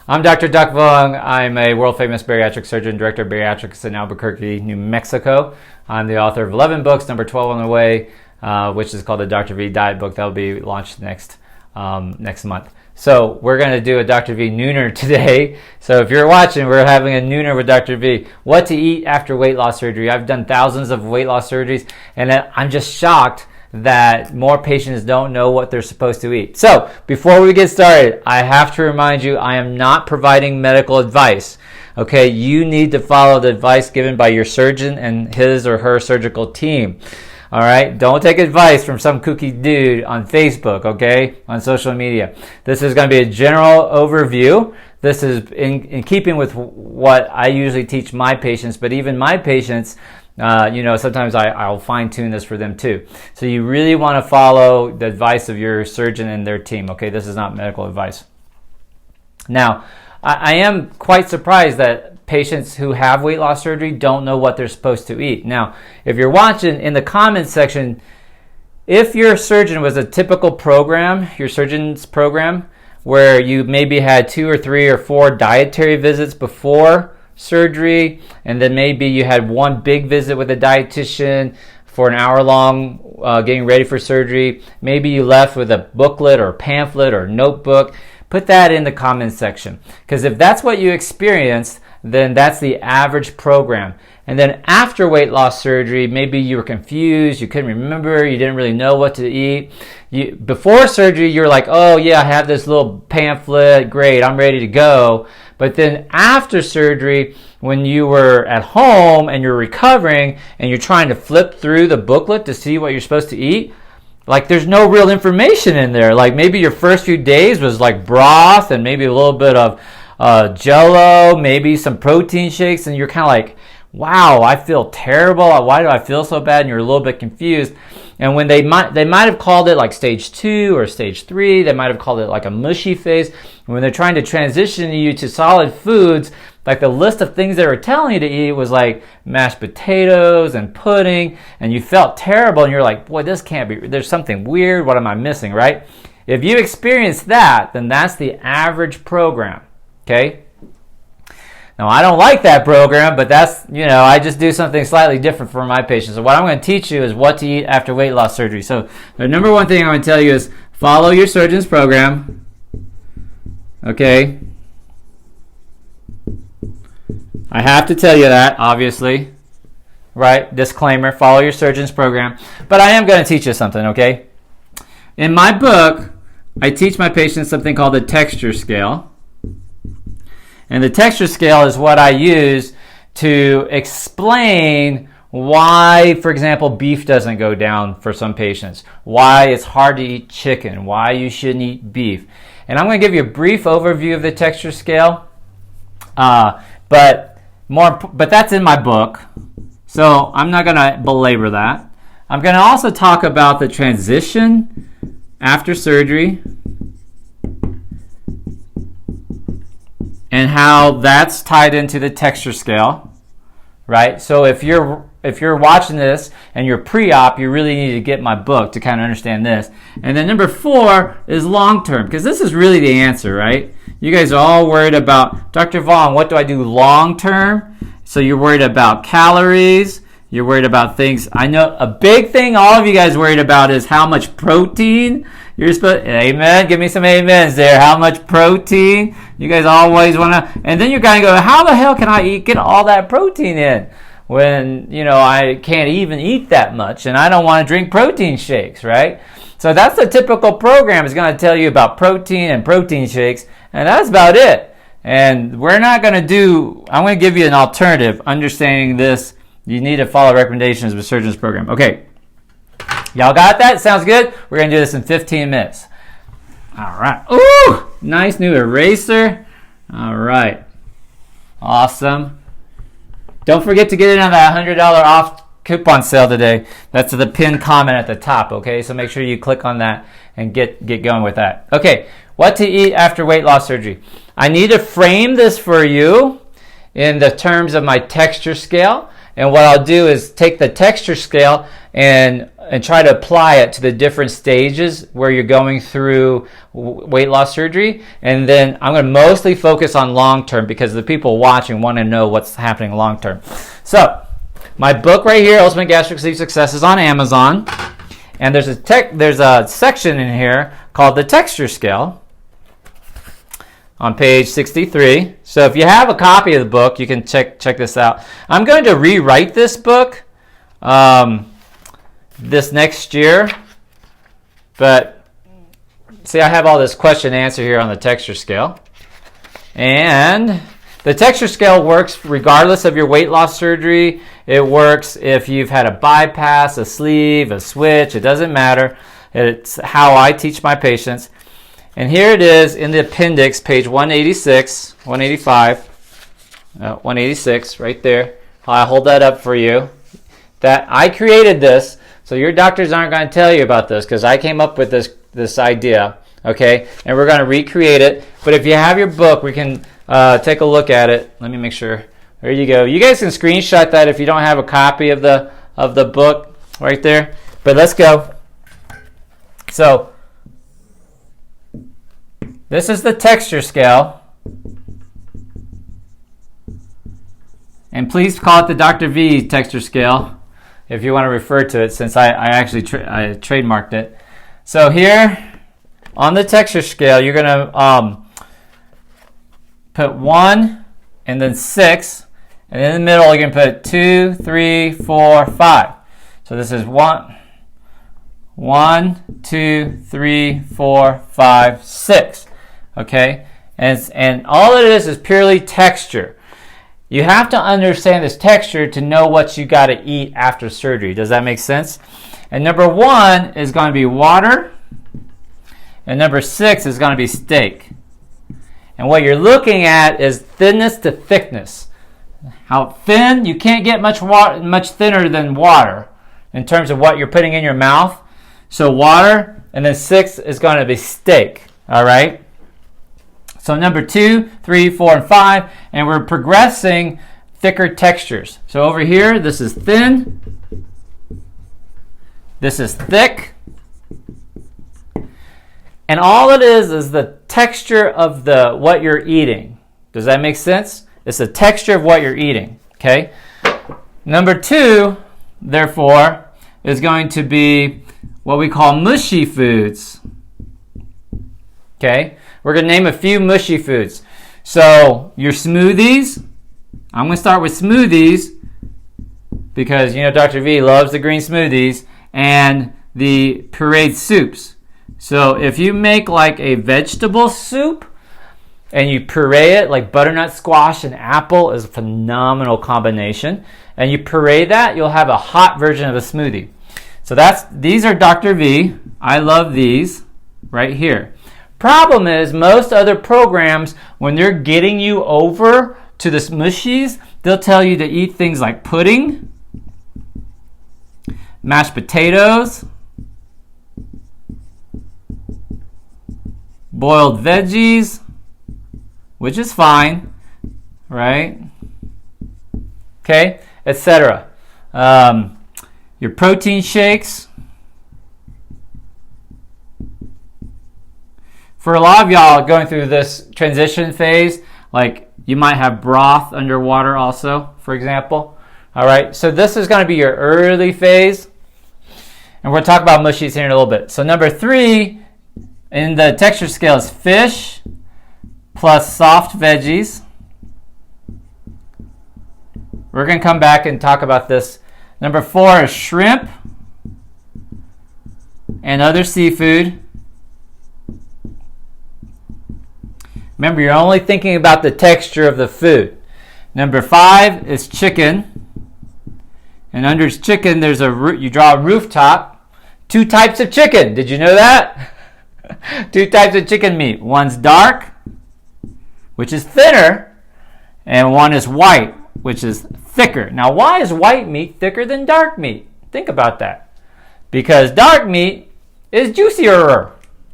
I'm Dr. Duc Vuong. I'm a world-famous bariatric surgeon, director of bariatrics in Albuquerque, New Mexico. I'm the author of 11 books, number 12 on the way, which is called the Dr. V Diet book. That will be launched next month. So we're going to do a Dr. V Nooner today. So if you're watching, we're having a Nooner with Dr. V. What to eat after weight loss surgery. I've done thousands of weight loss surgeries, and I'm just shocked that more patients don't know what they're supposed to eat. So before we get started, I have to remind you, I am not providing medical advice. Okay, you need to follow the advice given by your surgeon and his or her surgical team. All right, don't take advice from some kooky dude on Facebook, okay, on social media. This is going to be a general overview. This is in keeping with what I usually teach my patients, but even my patients, sometimes I'll fine-tune this for them too. So you really want to follow the advice of your surgeon and their team, okay? This is not medical advice. Now, I am quite surprised that patients who have weight loss surgery don't know what they're supposed to eat. Now, if you're watching in the comments section, if your surgeon was a typical program, your surgeon's program, where you maybe had 2 or 3 or 4 dietary visits before surgery, and then maybe you had one big visit with a dietitian for an hour long getting ready for surgery. Maybe you left with a booklet or pamphlet or notebook. Put that in the comments section, because if that's what you experienced, then that's the average program. And then after weight loss surgery, maybe you were confused, you couldn't remember, you didn't really know what to eat. Before surgery, you're like, oh yeah, I have this little pamphlet, great, I'm ready to go. But then after surgery, when you were at home and you're recovering and you're trying to flip through the booklet to see what you're supposed to eat, like there's no real information in there. Like maybe your first few days was like broth and maybe a little bit of Jello, maybe some protein shakes, and you're kind of like, wow, I feel terrible. Why do I feel so bad? And you're a little bit confused. And when they might have called it like stage 2 or stage 3, they might have called it like a mushy phase. And when they're trying to transition you to solid foods, like the list of things they were telling you to eat was like mashed potatoes and pudding, and you felt terrible, and you're like, boy, this can't be, there's something weird, what am I missing, right? If you experience that, then that's the average program, okay? Now, I don't like that program, but that's, I just do something slightly different for my patients. So what I'm going to teach you is what to eat after weight loss surgery. So the number one thing I'm going to tell you is follow your surgeon's program, okay? I have to tell you that, obviously, right? Disclaimer, follow your surgeon's program. But I am going to teach you something, okay? In my book, I teach my patients something called the texture scale. And the texture scale is what I use to explain why, for example, beef doesn't go down for some patients, why it's hard to eat chicken, why you shouldn't eat beef. And I'm going to give you a brief overview of the texture scale, but that's in my book, so I'm not going to belabor that. I'm going to also talk about the transition after surgery and how that's tied into the texture scale, right? So if you're watching this and you're pre-op, you really need to get my book to kind of understand this. And then number 4 is long-term, because this is really the answer, right? You guys are all worried about, Dr. Vuong, what do I do long-term? So you're worried about calories, you're worried about things. I know a big thing all of you guys worried about is how much protein you're supposed. Amen. Give me some amens there. How much protein? You guys always want to. And then you're going to go, how the hell can I get all that protein in when, I can't even eat that much and I don't want to drink protein shakes, right? So that's the typical program is going to tell you about protein and protein shakes, and that's about it. And we're not going to do, I'm going to give you an alternative. Understanding this, you need to follow recommendations of the surgeon's program. Okay. Y'all got that? Sounds good? We're going to do this in 15 minutes. All right. Ooh, nice new eraser. All right. Awesome. Don't forget to get in on that $100 off coupon sale today. That's the pinned comment at the top, okay? So make sure you click on that and get going with that. Okay, what to eat after weight loss surgery. I need to frame this for you in the terms of my texture scale. And what I'll do is take the texture scale and try to apply it to the different stages where you're going through weight loss surgery. And then I'm going to mostly focus on long term because the people watching want to know what's happening long term. So my book right here, Ultimate Gastric Sleep Success, is on Amazon. And there's a section in here called the texture scale on page 63. So if you have a copy of the book, you can check this out. I'm going to rewrite this book this next year, but see, I have all this question and answer here on the texture scale. And the texture scale works regardless of your weight loss surgery. It works if you've had a bypass, a sleeve, a switch. It doesn't matter. It's how I teach my patients. And here it is in the appendix, page 186, 186, right there. I'll hold that up for you. That I created this, so your doctors aren't going to tell you about this because I came up with this idea, okay? And we're going to recreate it. But if you have your book, we can take a look at it. Let me make sure. There you go. You guys can screenshot that if you don't have a copy of the book right there. But let's go. So this is the texture scale. And please call it the Dr. V texture scale if you want to refer to it, since I actually I trademarked it. So here on the texture scale, you're going to put 1 and then 6. And in the middle, you're going to put 2, 3, 4, 5. So this is 1, 2, 3, 4, 5, 6. Okay? And all it is purely texture. You have to understand this texture to know what you got to eat after surgery. Does that make sense? And number 1 is going to be water. And number 6 is going to be steak. And what you're looking at is thinness to thickness. How thin? You can't get much thinner than water in terms of what you're putting in your mouth. So water, and then 6 is going to be steak. All right? So number 2, 3, 4, and 5, and we're progressing thicker textures. So over here, this is thin. This is thick. And all it is the texture of what you're eating. Does that make sense? It's the texture of what you're eating. Okay? Number 2, therefore, is going to be what we call mushy foods. Okay? We're going to name a few mushy foods. So your smoothies. I'm going to start with smoothies because, Dr. V loves the green smoothies, and the pureed soups. So if you make like a vegetable soup and you puree it, like butternut squash and apple is a phenomenal combination, and you puree that, you'll have a hot version of a smoothie. So these are Dr. V. I love these right here. Problem is, most other programs, when they're getting you over to the mushies, they'll tell you to eat things like pudding, mashed potatoes, boiled veggies, which is fine, right? Okay, etc. Your protein shakes. For a lot of y'all going through this transition phase, like you might have broth underwater also, for example. All right, so this is going to be your early phase. And we'll talk about mushies here in a little bit. So number 3 in the texture scale is fish plus soft veggies. We're going to come back and talk about this. Number 4 is shrimp and other seafood. Remember, you're only thinking about the texture of the food. Number 5 is chicken. And under chicken, you draw a rooftop. 2 types of chicken. Did you know that? 2 types of chicken meat. One's dark, which is thinner, and one is white, which is thicker. Now, why is white meat thicker than dark meat? Think about that. Because dark meat is juicier.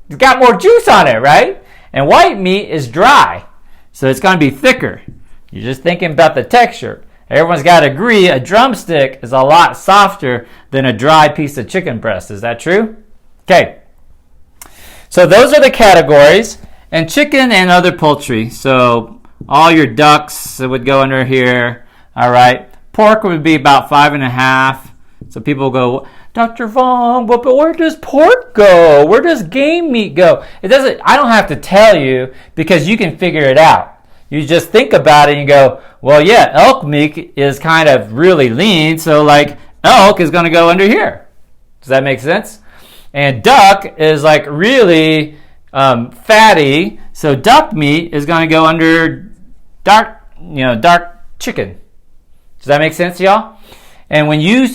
It's got more juice on it, right? And white meat is dry, so it's going to be thicker. You're just thinking about the texture. Everyone's got to agree a drumstick is a lot softer than a dry piece of chicken breast. Is that true? Okay. So those are the categories. And chicken and other poultry. So all your ducks would go under here. All right. Pork would be about 5.5. So people go, Dr. Vuong, but where does pork go? Where does game meat go? It doesn't. I don't have to tell you because you can figure it out. You just think about it and you go, well, yeah, elk meat is kind of really lean, so like elk is going to go under here. Does that make sense? And duck is like really fatty, so duck meat is going to go under dark chicken. Does that make sense, y'all? And when you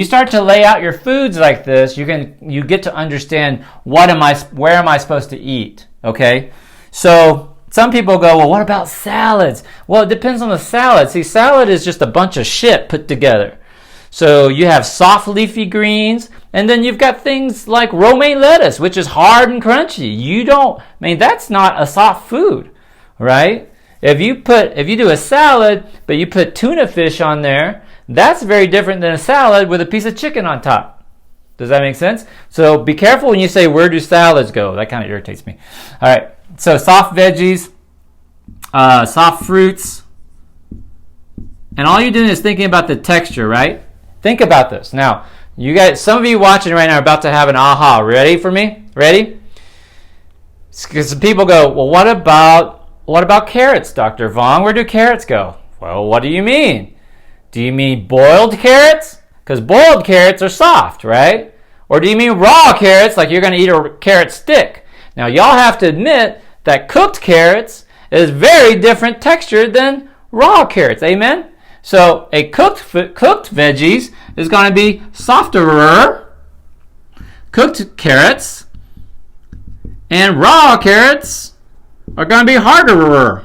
start to lay out your foods like this, you get to understand where am I supposed to eat? Okay, so some people go, well, what about salads? Well, it depends on the salad. See, salad is just a bunch of shit put together. So you have soft leafy greens, and then you've got things like romaine lettuce, which is hard and crunchy. That's not a soft food, right? If you do a salad, but you put tuna fish on there, that's very different than a salad with a piece of chicken on top. Does that make sense? So be careful when you say, where do salads go? That kind of irritates me. All right. So soft veggies, soft fruits, and all you're doing is thinking about the texture, right? Think about this. Now, you guys, some of you watching right now are about to have an aha. Ready for me? Ready? Because people go, well, what about carrots, Dr. Vuong? Where do carrots go? Well, what do you mean? Do you mean boiled carrots? Because boiled carrots are soft, right? Or do you mean raw carrots, like you're going to eat a carrot stick? Now, y'all have to admit that cooked carrots is very different texture than raw carrots. Amen? So, a cooked veggies is going to be softer. Cooked carrots and raw carrots are going to be harder,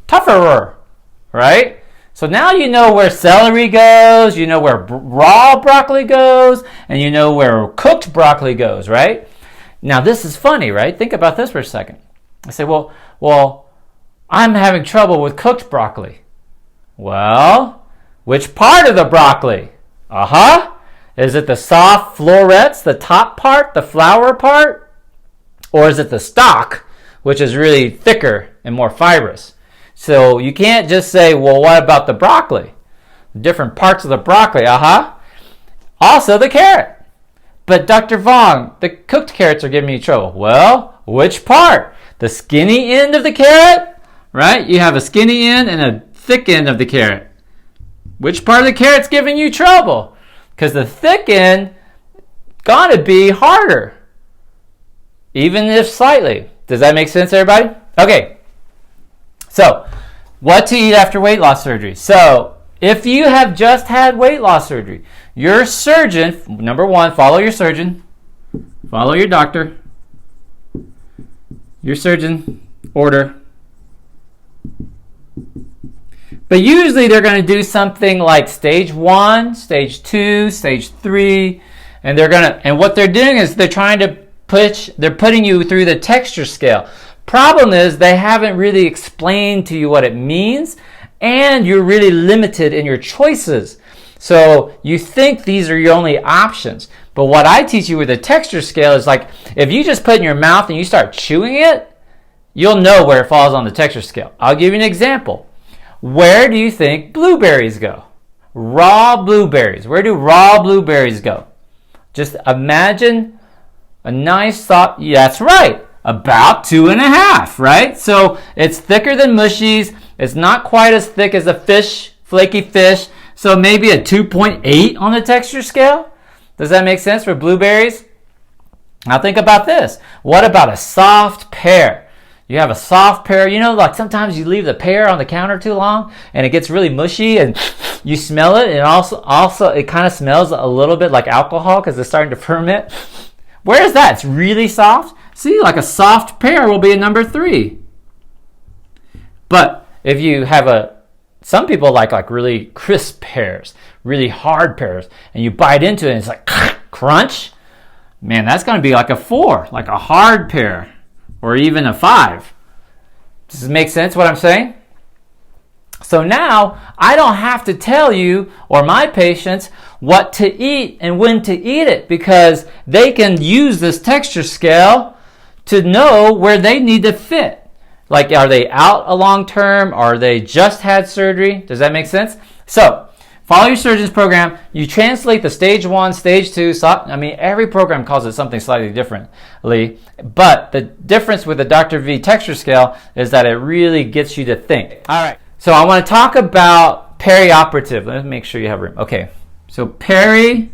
tougher, right? So now you know where celery goes, you know where raw broccoli goes, and you know where cooked broccoli goes, right? Now, this is funny, right? Think about this for a second. I say, well, I'm having trouble with cooked broccoli. Well, which part of the broccoli? Is it the soft florets, the top part, the flower part? Or is it the stalk, which is really thicker and more fibrous? So you can't just say, well, what about the broccoli? Different parts of the broccoli, Also the carrot. But Dr. Vuong, the cooked carrots are giving me trouble. Well, which part? The skinny end of the carrot? Right? You have a skinny end and a thick end of the carrot. Which part of the carrot's giving you trouble? Because the thick end gotta be harder. Even if slightly. Does that make sense, everybody? Okay. So, what to eat after weight loss surgery? So, if you have just had weight loss surgery, your surgeon, number one, follow your surgeon. Follow your doctor. Your surgeon order. But usually they're going to do something like stage 1, stage 2, stage 3, and what they're doing is they're putting you through the texture scale. Problem is they haven't really explained to you what it means, and you're really limited in your choices. So you think these are your only options. But what I teach you with the texture scale is like, if you just put it in your mouth and you start chewing it, you'll know where it falls on the texture scale. I'll give you an example. Where do you think blueberries go? Raw blueberries. Where do raw blueberries go? Just imagine a nice soft, that's right, about 2.5, right? So it's thicker than mushies. It's not quite as thick as a fish, flaky fish. So maybe a 2.8 on the texture scale. Does that make sense for blueberries? Now think about this. What about a soft pear? You have a soft pear. You know, like sometimes you leave the pear on the counter too long and it gets really mushy and you smell it. And also it kind of smells a little bit like alcohol because it's starting to ferment. Where is that? It's really soft. See, like a soft pear will be a number 3. But if you have some people like really crisp pears, really hard pears, and you bite into it and it's like crunch, man, that's going to be like a 4, like a hard pear, or even a 5. Does this make sense what I'm saying? So now I don't have to tell you or my patients what to eat and when to eat it, because they can use this texture scale to know where they need to fit. Like, are they out a long term? Are they just had surgery? Does that make sense? So follow your surgeon's program. You translate the stage 1, stage 2. Every program calls it something slightly differently. But the difference with the Dr. V texture scale is that it really gets you to think. All right. So I want to talk about perioperative. Let me make sure you have room. Okay. So peri-op.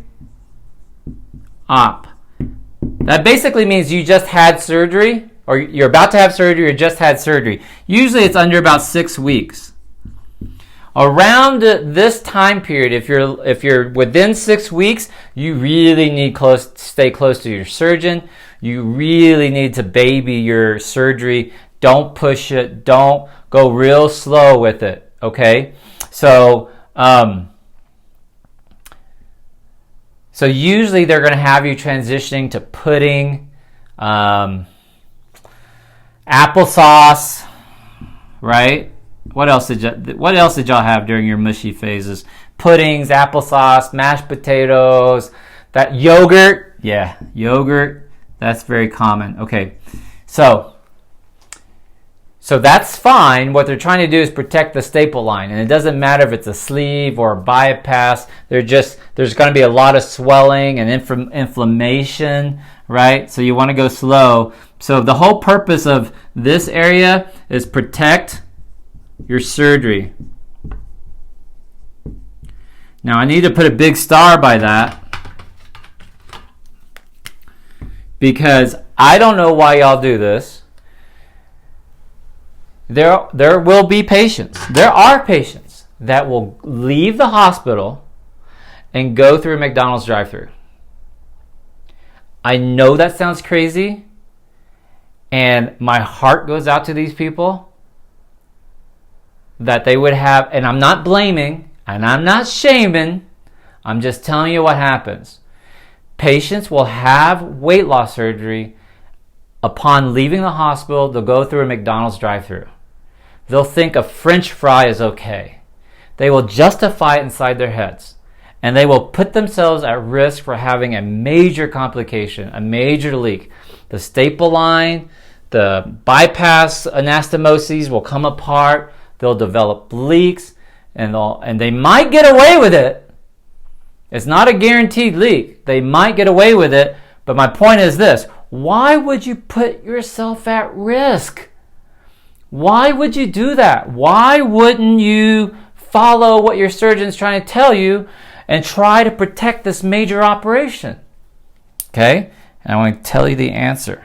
That basically means you just had surgery, or you're about to have surgery, or just had surgery. Usually it's under about 6 weeks. Around this time period, if you're within 6 weeks, you really need stay close to your surgeon. You really need to baby your surgery. Don't push it. Don't go real slow with it. Okay, so usually they're going to have you transitioning to pudding, applesauce, right? What else did y'all have during your mushy phases? Puddings, applesauce, mashed potatoes, that yogurt. Yeah, yogurt. That's very common. Okay, so that's fine. What they're trying to do is protect the staple line, and it doesn't matter if it's a sleeve or a bypass. There's going to be a lot of swelling and inflammation, right? So you want to go slow. So the whole purpose of this area is protect your surgery. Now I need to put a big star by that, because I don't know why y'all do this. There will be patients. There are patients that will leave the hospital and go through a McDonald's drive-thru. I know that sounds crazy, and my heart goes out to these people that they would have, and I'm not blaming and I'm not shaming, I'm just telling you what happens. Patients will have weight loss surgery. Upon leaving the hospital, they'll go through a McDonald's drive-thru. They'll think a French fry is okay. They will justify it inside their heads, and they will put themselves at risk for having a major complication, a major leak. The staple line, the bypass anastomoses will come apart. They'll develop leaks, and they might get away with it. It's not a guaranteed leak. They might get away with it, but my point is this: why would you put yourself at risk? Why would you do that? Why wouldn't you follow what your surgeon's trying to tell you and try to protect this major operation? Okay, and I want to tell you the answer.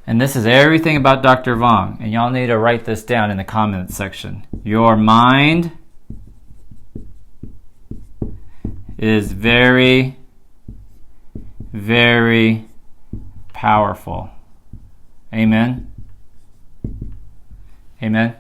And this is everything about Dr. Vuong. And y'all need to write this down in the comments section. Your mind is very, very powerful. Amen? Amen?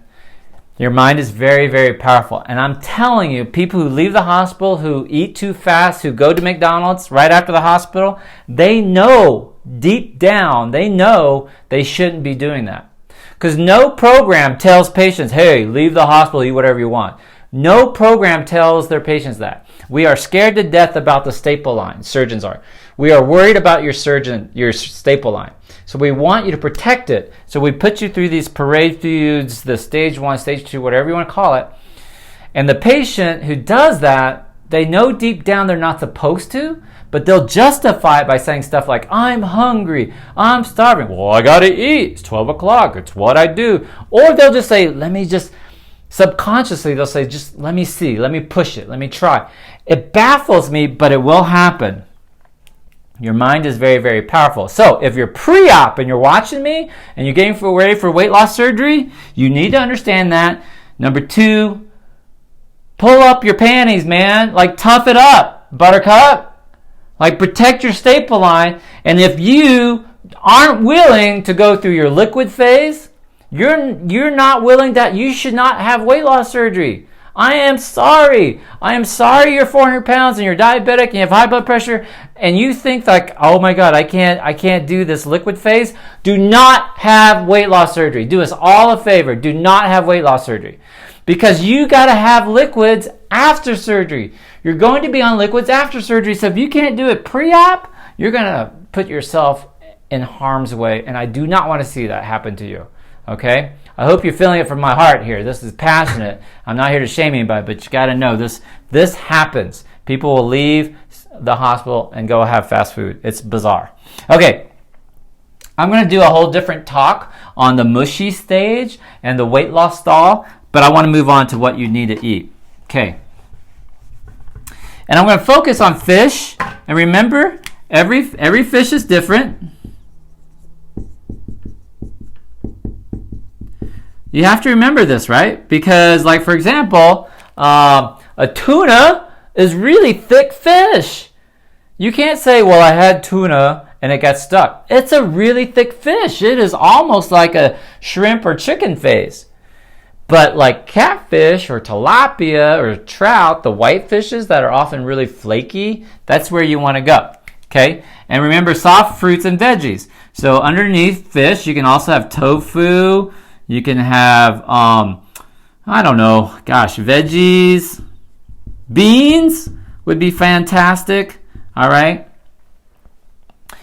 Your mind is very, very powerful. And I'm telling you, people who leave the hospital, who eat too fast, who go to McDonald's right after the hospital, they know deep down, they know they shouldn't be doing that. Because no program tells patients, hey, leave the hospital, eat whatever you want. No program tells their patients that. We are scared to death about the staple line. Surgeons are. We are worried about your staple line. So we want you to protect it. So we put you through these parade feuds, the stage 1, stage 2, whatever you want to call it. And the patient who does that, they know deep down they're not supposed to, but they'll justify it by saying stuff like, I'm hungry, I'm starving, well, I gotta eat, it's 12 o'clock, it's what I do. Or they'll just say, subconsciously they'll say, just let me see, let me push it, let me try. It baffles me, but it will happen. Your mind is very, very powerful. So if you're pre-op and you're watching me and you're getting ready for weight loss surgery, you need to understand that. Number 2, pull up your panties, man. Like, tough it up, buttercup. Like, protect your staple line. And if you aren't willing to go through your liquid phase, you're not willing that you should not have weight loss surgery. I am sorry. I am sorry you're 400 pounds and you're diabetic and you have high blood pressure and you think like, oh my God, I can't do this liquid phase. Do not have weight loss surgery. Do us all a favor. Do not have weight loss surgery because you got to have liquids after surgery. You're going to be on liquids after surgery. So if you can't do it pre-op, you're going to put yourself in harm's way. And I do not want to see that happen to you. Okay? I hope you're feeling it from my heart here. This is passionate. I'm not here to shame anybody, but you got to know this happens. People will leave the hospital and go have fast food. It's bizarre. Okay. I'm going to do a whole different talk on the mushy stage and the weight loss stall, but I want to move on to what you need to eat. Okay. And I'm going to focus on fish. And remember, every fish is different. You have to remember this, right? Because, like, for example, a tuna is really thick fish. You can't say, well, I had tuna and it got stuck. It's a really thick fish. It is almost like a shrimp or chicken phase. But like catfish or tilapia or trout, the white fishes that are often really flaky, that's where you want to go. Okay? And remember, soft fruits and veggies. So underneath fish, you can also have tofu. You can have, veggies. Beans would be fantastic. All right?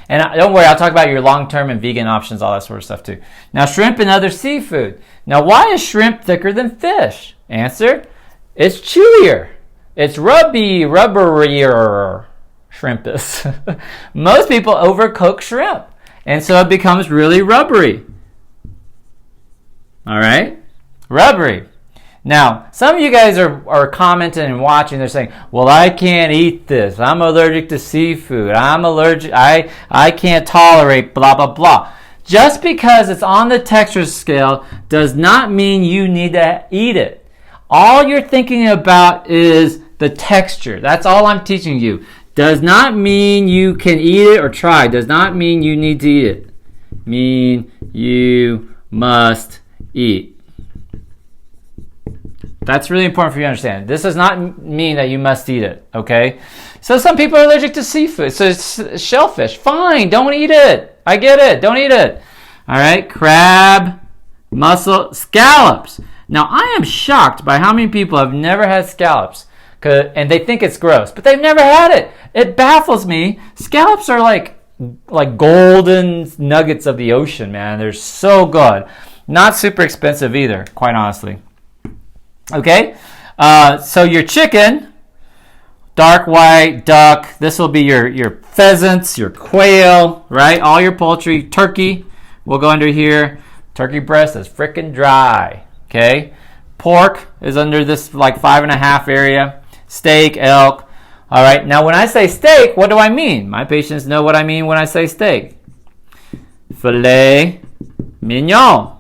And don't worry, I'll talk about your long-term and vegan options, all that sort of stuff too. Now, shrimp and other seafood. Now, why is shrimp thicker than fish? Answer, it's chewier. It's rubberier, shrimp is. Most people overcook shrimp, and so it becomes really rubbery. All right? Rubbery. Now, some of you guys are commenting and watching. They're saying, well, I can't eat this. I'm allergic to seafood. I'm allergic. I can't tolerate blah, blah, blah. Just because it's on the texture scale does not mean you need to eat it. All you're thinking about is the texture. That's all I'm teaching you. Does not mean you can eat it or try. Does not mean you need to eat it. Mean you must eat. That's really important for you to understand. This does not mean that you must eat it, okay? So some people are allergic to seafood. So it's shellfish. Fine, don't eat it. I get it. Don't eat it. All right, crab, mussel, scallops. Now, I am shocked by how many people have never had scallops, and they think it's gross, but they've never had it. It baffles me. Scallops are like golden nuggets of the ocean, man. They're so good. Not super expensive either, quite honestly. Okay, so your chicken, dark white, duck, this will be your pheasants, your quail, right? All your poultry. Turkey will go under here. Turkey breast is freaking dry, okay? Pork is under this like 5.5 area. Steak, elk. All right, now when I say steak, what do I mean? My patients know what I mean when I say steak. Filet Mignon.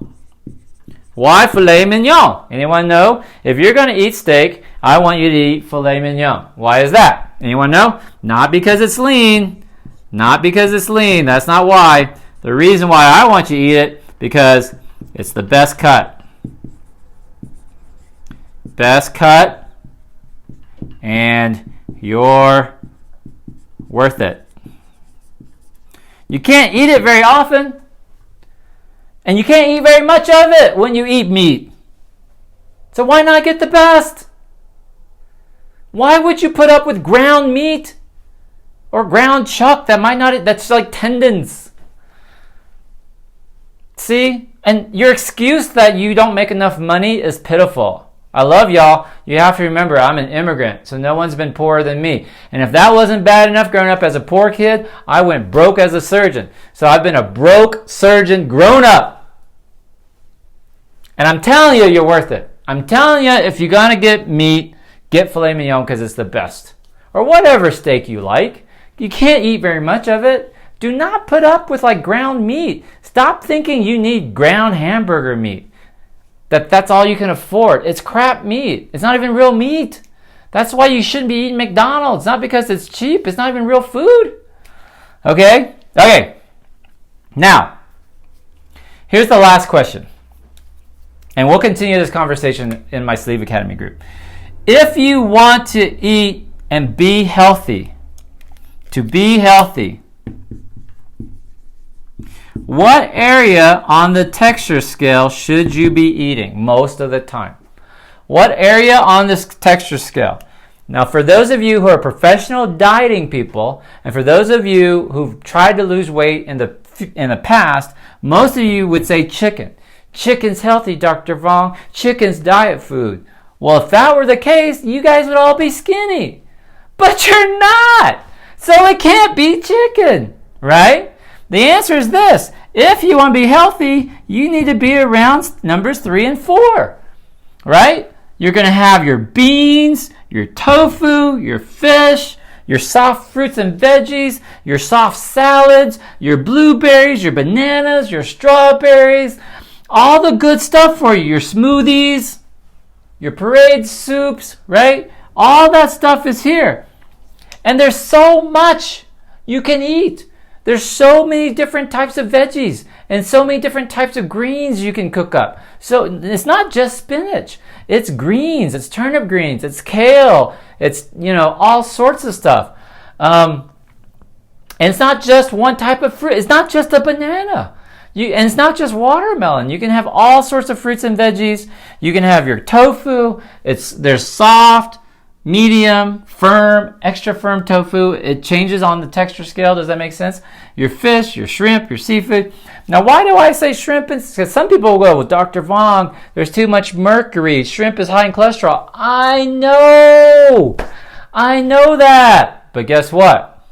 Why filet mignon? Anyone know? If you're going to eat steak, I want you to eat filet mignon. Why is that? Anyone know? Not because it's lean. Not because it's lean. That's not why. The reason why I want you to eat it, because it's the best cut. Best cut. And you're worth it. You can't eat it very often. And you can't eat very much of it when you eat meat. So why not get the best? Why would you put up with ground meat or ground chuck that's like tendons? See? And your excuse that you don't make enough money is pitiful. I love y'all. You have to remember, I'm an immigrant, so no one's been poorer than me. And if that wasn't bad enough growing up as a poor kid, I went broke as a surgeon. So I've been a broke surgeon grown up. And I'm telling you, you're worth it. I'm telling you, if you're going to get meat, get filet mignon because it's the best. Or whatever steak you like. You can't eat very much of it. Do not put up with like ground meat. Stop thinking you need ground hamburger meat. That's all you can afford. It's crap meat. It's not even real meat. That's why you shouldn't be eating McDonald's. Not because it's cheap. It's not even real food. Okay? Okay. Now, here's the last question. And we'll continue this conversation in my Sleeve Academy group. if you want to eat and be healthy, what area on the texture scale should you be eating most of the time? What area on this texture scale? Now, for those of you who are professional dieting people, and for those of you who've tried to lose weight in the past, most of you would say chicken. Chicken's healthy, Dr. Vuong. Chicken's diet food. Well, if that were the case, you guys would all be skinny. But you're not. So it can't be chicken, right? The answer is this. If you want to be healthy, you need to be around numbers 3 and 4, right? You're going to have your beans, your tofu, your fish, your soft fruits and veggies, your soft salads, your blueberries, your bananas, your strawberries, all the good stuff for you, your smoothies, your parade soups, right? All that stuff is here. And there's so much you can eat. There's so many different types of veggies and so many different types of greens you can cook up. So it's not just spinach. It's greens, it's turnip greens, it's kale, it's, all sorts of stuff. And it's not just one type of fruit. It's not just a banana. And it's not just watermelon. You can have all sorts of fruits and veggies. You can have your tofu. There's soft, medium, firm, extra firm tofu. It changes on the texture scale. Does that make sense? Your fish, your shrimp, your seafood. Now, why do I say shrimp? Because some people will go, well, Dr. Vuong, there's too much mercury. Shrimp is high in cholesterol. I know that. But guess what?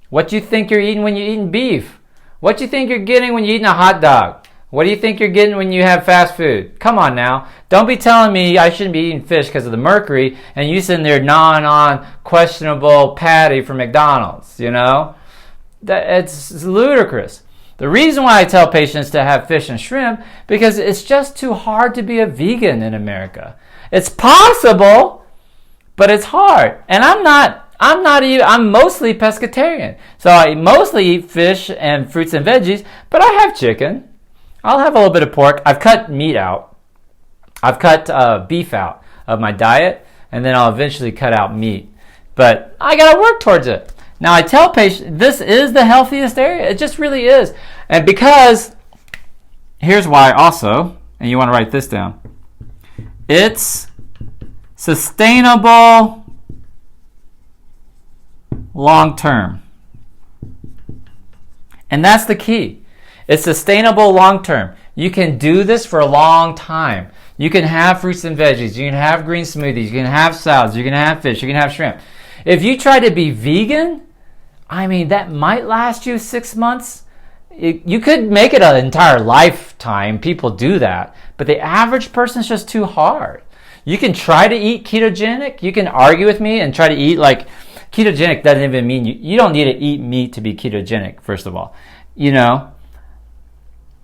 What do you think you're eating when you're eating beef? What do you think you're getting when you're eating a hot dog? What do you think you're getting when you have fast food? Come on now. Don't be telling me I shouldn't be eating fish because of the mercury and you sitting there gnawing on questionable patty from McDonald's, It's ludicrous. The reason why I tell patients to have fish and shrimp, because it's just too hard to be a vegan in America. It's possible, but it's hard. And I'm mostly pescatarian. So I mostly eat fish and fruits and veggies, but I have chicken. I'll have a little bit of pork. I've cut meat out. I've cut beef out of my diet, and then I'll eventually cut out meat. But I got to work towards it. Now, I tell patients this is the healthiest area. It just really is. And because, here's why also, and you want to write this down. It's sustainable long term. And that's the key. It's sustainable long term. You can do this for a long time. You can have fruits and veggies. You can have green smoothies. You can have salads. You can have fish. You can have shrimp. If you try to be vegan, that might last you 6 months. You could make it an entire lifetime. People do that. But the average person is just too hard. You can try to eat ketogenic. You can argue with me and try to eat ketogenic doesn't even mean you don't need to eat meat to be ketogenic, first of all.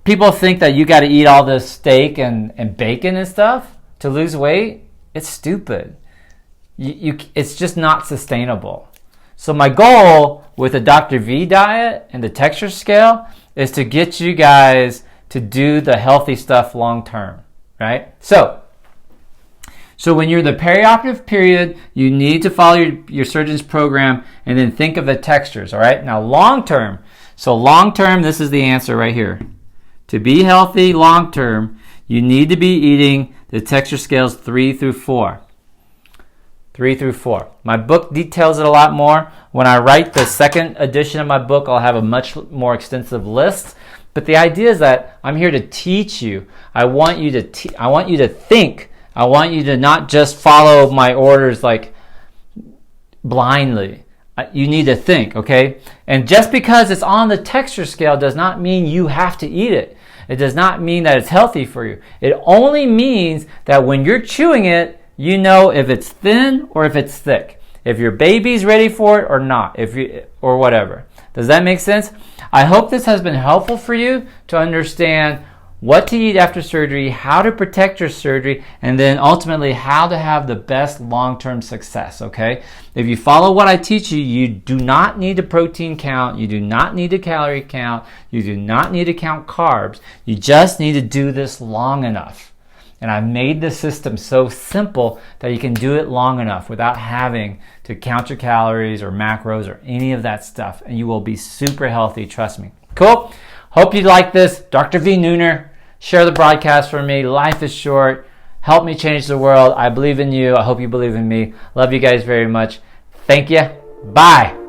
People think that you got to eat all this steak and bacon and stuff to lose weight. It's stupid. It's just not sustainable. So my goal with the Dr. V diet and the texture scale is to get you guys to do the healthy stuff long term, right? So when you're in the perioperative period, you need to follow your surgeon's program and then think of the textures, all right? Now long term, this is the answer right here. To be healthy long term, you need to be eating the texture scales 3 through 4. 3 through 4. My book details it a lot more. When I write the second edition of my book, I'll have a much more extensive list. But the idea is that I'm here to teach you. I want you to think. I want you to not just follow my orders blindly. You need to think, okay? And just because it's on the texture scale does not mean you have to eat it. It does not mean that it's healthy for you. It only means that when you're chewing it, you know if it's thin or if it's thick. If your baby's ready for it or not, or whatever. Does that make sense? I hope this has been helpful for you to understand what to eat after surgery, how to protect your surgery, and then ultimately how to have the best long-term success, okay? If you follow what I teach you, you do not need a protein count, you do not need a calorie count, you do not need to count carbs. You just need to do this long enough. And I've made the system so simple that you can do it long enough without having to count your calories or macros or any of that stuff. And you will be super healthy, trust me. Cool. Hope you like this. Dr. V. Nooner, share the broadcast for me. Life is short. Help me change the world. I believe in you. I hope you believe in me. Love you guys very much. Thank you. Bye.